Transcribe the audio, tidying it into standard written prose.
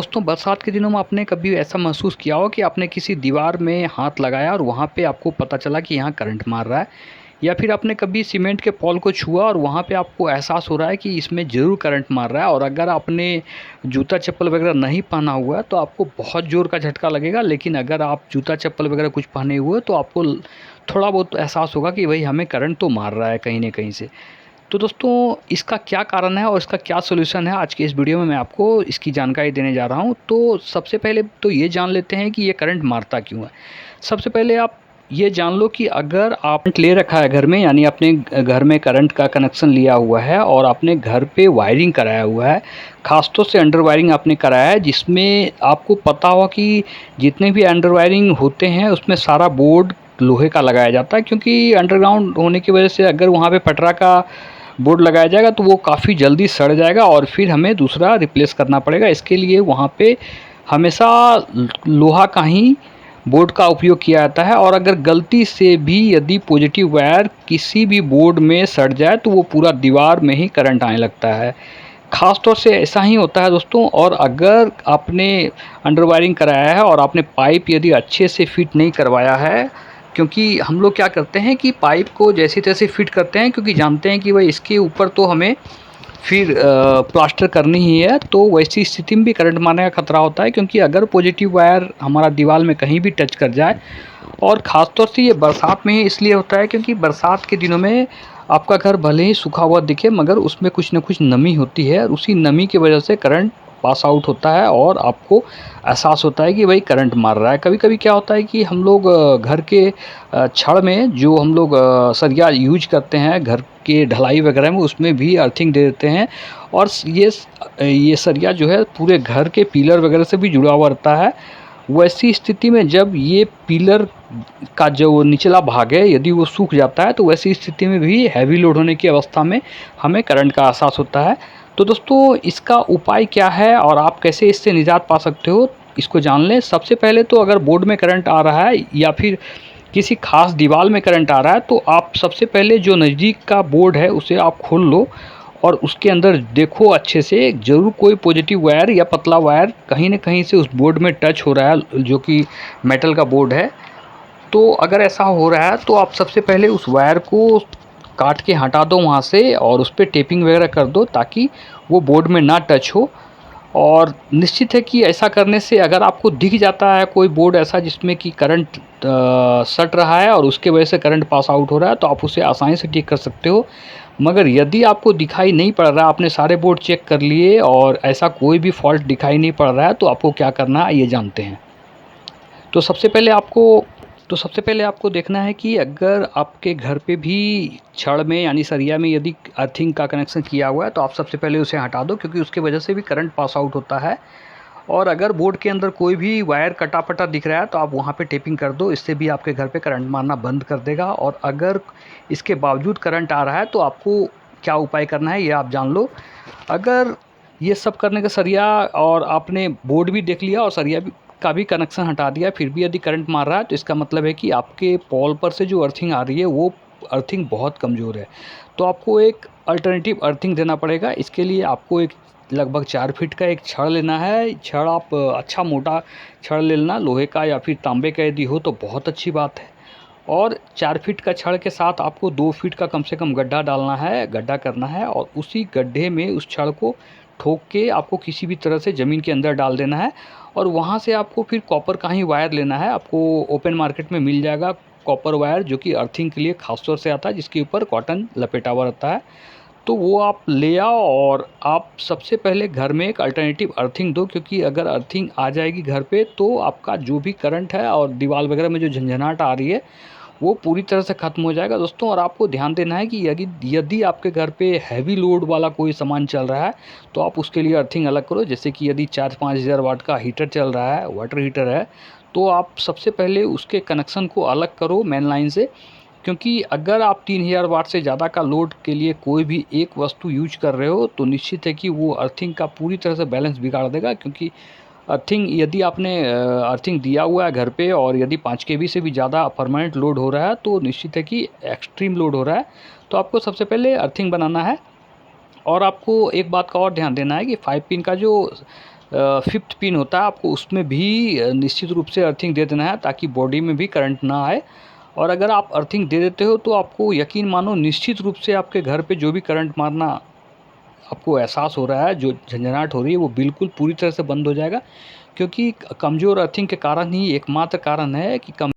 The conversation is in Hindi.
दोस्तों, बरसात के दिनों में आपने कभी ऐसा महसूस किया हो कि आपने किसी दीवार में हाथ लगाया और वहाँ पे आपको पता चला कि यहाँ करंट मार रहा है, या फिर आपने कभी सीमेंट के पॉल को छुआ और वहाँ पे आपको एहसास हो रहा है कि इसमें ज़रूर करंट मार रहा है, और अगर आपने जूता चप्पल वगैरह नहीं पहना हुआ है तो आपको बहुत ज़ोर का झटका लगेगा, लेकिन अगर आप जूता चप्पल वगैरह कुछ पहने हुए हो तो आपको थोड़ा बहुत एहसास होगा कि भाई हमें करंट तो मार रहा है कहीं ना कहीं से। तो दोस्तों, इसका क्या कारण है और इसका क्या सॉल्यूशन है, आज की इस वीडियो में मैं आपको इसकी जानकारी देने जा रहा हूँ। तो सबसे पहले तो ये जान लेते हैं कि ये करंट मारता क्यों है। सबसे पहले आप ये जान लो कि अगर आपने ले रखा है घर में, यानी अपने घर में करंट का कनेक्शन लिया हुआ है और आपने घर पे वायरिंग कराया हुआ है, खासतौर से अंडर वायरिंग आपने कराया है, जिसमें आपको पता होगा कि जितने भी अंडर वायरिंग होते हैं उसमें सारा बोर्ड लोहे का लगाया जाता है, क्योंकि अंडरग्राउंड होने की वजह से अगर वहाँ पे पटरा का बोर्ड लगाया जाएगा तो वो काफ़ी जल्दी सड़ जाएगा और फिर हमें दूसरा रिप्लेस करना पड़ेगा। इसके लिए वहाँ पे हमेशा लोहा का ही बोर्ड का उपयोग किया जाता है, और अगर गलती से भी यदि पॉजिटिव वायर किसी भी बोर्ड में सड़ जाए तो वो पूरा दीवार में ही करंट आने लगता है। ख़ास तौर से ऐसा ही होता है दोस्तों। और अगर आपने अंडर वायरिंग कराया है और आपने पाइप यदि अच्छे से फिट नहीं करवाया है, क्योंकि हम लोग क्या करते हैं कि पाइप को जैसी तैसे फिट करते हैं, क्योंकि जानते हैं कि भाई इसके ऊपर तो हमें फिर प्लास्टर करनी ही है, तो वैसी स्थिति में भी करंट मारने का खतरा होता है, क्योंकि अगर पॉजिटिव वायर हमारा दीवार में कहीं भी टच कर जाए। और ख़ास तौर से ये बरसात में ही इसलिए होता है क्योंकि बरसात के दिनों में आपका घर भले ही सूखा हुआ दिखे, मगर उसमें कुछ न कुछ नमी होती है, और उसी नमी की वजह से करंट पास आउट होता है और आपको एहसास होता है कि भाई करंट मार रहा है। कभी कभी क्या होता है कि हम लोग घर के छड़ में जो हम लोग सरिया यूज करते हैं घर के ढलाई वगैरह में, उसमें भी अर्थिंग दे देते हैं, और ये सरिया जो है पूरे घर के पिलर वगैरह से भी जुड़ा हुआ रहता है। वैसी स्थिति में जब ये पिलर का जो निचला भाग है यदि वो सूख जाता है, तो वैसी स्थिति में भी हैवी लोड होने की अवस्था में हमें करंट का एहसास होता है। तो दोस्तों, इसका उपाय क्या है और आप कैसे इससे निजात पा सकते हो, इसको जान लें। सबसे पहले तो अगर बोर्ड में करंट आ रहा है या फिर किसी खास दीवार में करंट आ रहा है, तो आप सबसे पहले जो नज़दीक का बोर्ड है उसे आप खोल लो और उसके अंदर देखो अच्छे से, ज़रूर कोई पॉजिटिव वायर या पतला वायर कहीं ना कहीं से उस बोर्ड में टच हो रहा है, जो कि मेटल का बोर्ड है। तो अगर ऐसा हो रहा है तो आप सबसे पहले उस वायर को काट के हटा दो वहाँ से, और उस पर टेपिंग वगैरह कर दो ताकि वो बोर्ड में ना टच हो। और निश्चित है कि ऐसा करने से अगर आपको दिख जाता है कोई बोर्ड ऐसा जिसमें कि करंट सट रहा है और उसके वजह से करंट पास आउट हो रहा है, तो आप उसे आसानी से ठीक कर सकते हो। मगर यदि आपको दिखाई नहीं पड़ रहा, आपने सारे बोर्ड चेक कर लिए और ऐसा कोई भी फॉल्ट दिखाई नहीं पड़ रहा है, तो आपको क्या करना है ये जानते हैं। तो सबसे पहले आपको तो सबसे पहले आपको देखना है कि अगर आपके घर पे भी छड़ में यानी सरिया में यदि अर्थिंग का कनेक्शन किया हुआ है, तो आप सबसे पहले उसे हटा दो, क्योंकि उसके वजह से भी करंट पास आउट होता है। और अगर बोर्ड के अंदर कोई भी वायर कटा पटा दिख रहा है तो आप वहाँ पे टेपिंग कर दो, इससे भी आपके घर पे करंट मारना बंद कर देगा। और अगर इसके बावजूद करंट आ रहा है तो आपको क्या उपाय करना है ये आप जान लो। अगर ये सब करने का सरिया और आपने बोर्ड भी देख लिया और सरिया भी का भी कनेक्शन हटा दिया, फिर भी यदि करंट मार रहा है, तो इसका मतलब है कि आपके पॉल पर से जो अर्थिंग आ रही है वो अर्थिंग बहुत कमज़ोर है। तो आपको एक अल्टरनेटिव अर्थिंग देना पड़ेगा। इसके लिए आपको एक लगभग 4 फीट का एक छड़ लेना है। छड़ आप अच्छा मोटा छड़ लेना, लोहे का या फिर तांबे का यदि हो तो बहुत अच्छी बात है। और 4 फीट का छड़ के साथ आपको 2 फीट का कम से कम गड्ढा डालना है, गड्ढा करना है, और उसी गड्ढे में उस छड़ को ठोक के आपको किसी भी तरह से ज़मीन के अंदर डाल देना है। और वहाँ से आपको फिर कॉपर का ही वायर लेना है। आपको ओपन मार्केट में मिल जाएगा कॉपर वायर, जो कि अर्थिंग के लिए खास तौर से आता है, जिसके ऊपर कॉटन लपेटा हुआ रहता है। तो वो आप ले आओ और आप सबसे पहले घर में एक अल्टरनेटिव अर्थिंग दो, क्योंकि अगर अर्थिंग आ जाएगी घर पे तो आपका जो भी करंट है और दीवार वगैरह में जो झंझनाहट आ रही है वो पूरी तरह से ख़त्म हो जाएगा दोस्तों। और आपको ध्यान देना है कि यदि यदि आपके घर पे हैवी लोड वाला कोई सामान चल रहा है तो आप उसके लिए अर्थिंग अलग करो। जैसे कि यदि 4-5 हज़ार वाट का हीटर चल रहा है, वाटर हीटर है, तो आप सबसे पहले उसके कनेक्शन को अलग करो मेन लाइन से, क्योंकि अगर आप 3000 वाट से ज़्यादा का लोड के लिए कोई भी एक वस्तु यूज कर रहे हो तो निश्चित है कि वो अर्थिंग का पूरी तरह से बैलेंस बिगाड़ देगा। क्योंकि अर्थिंग यदि आपने अर्थिंग दिया हुआ है घर पे और यदि 5 केवी से भी ज़्यादा परमानेंट लोड हो रहा है तो निश्चित है कि एक्सट्रीम लोड हो रहा है। तो आपको सबसे पहले अर्थिंग बनाना है। और आपको एक बात का और ध्यान देना है कि 5 पिन का जो 5th पिन होता है, आपको उसमें भी निश्चित रूप से अर्थिंग दे देना है ताकि बॉडी में भी करंट ना आए। और अगर आप अर्थिंग दे देते हो तो आपको यकीन मानो निश्चित रूप से आपके घर पे जो भी करंट मारना आपको एहसास हो रहा है, जो झंझनाहट हो रही है, वो बिल्कुल पूरी तरह से बंद हो जाएगा। क्योंकि कमज़ोर अर्थिंग के कारण ही एकमात्र कारण है कि कम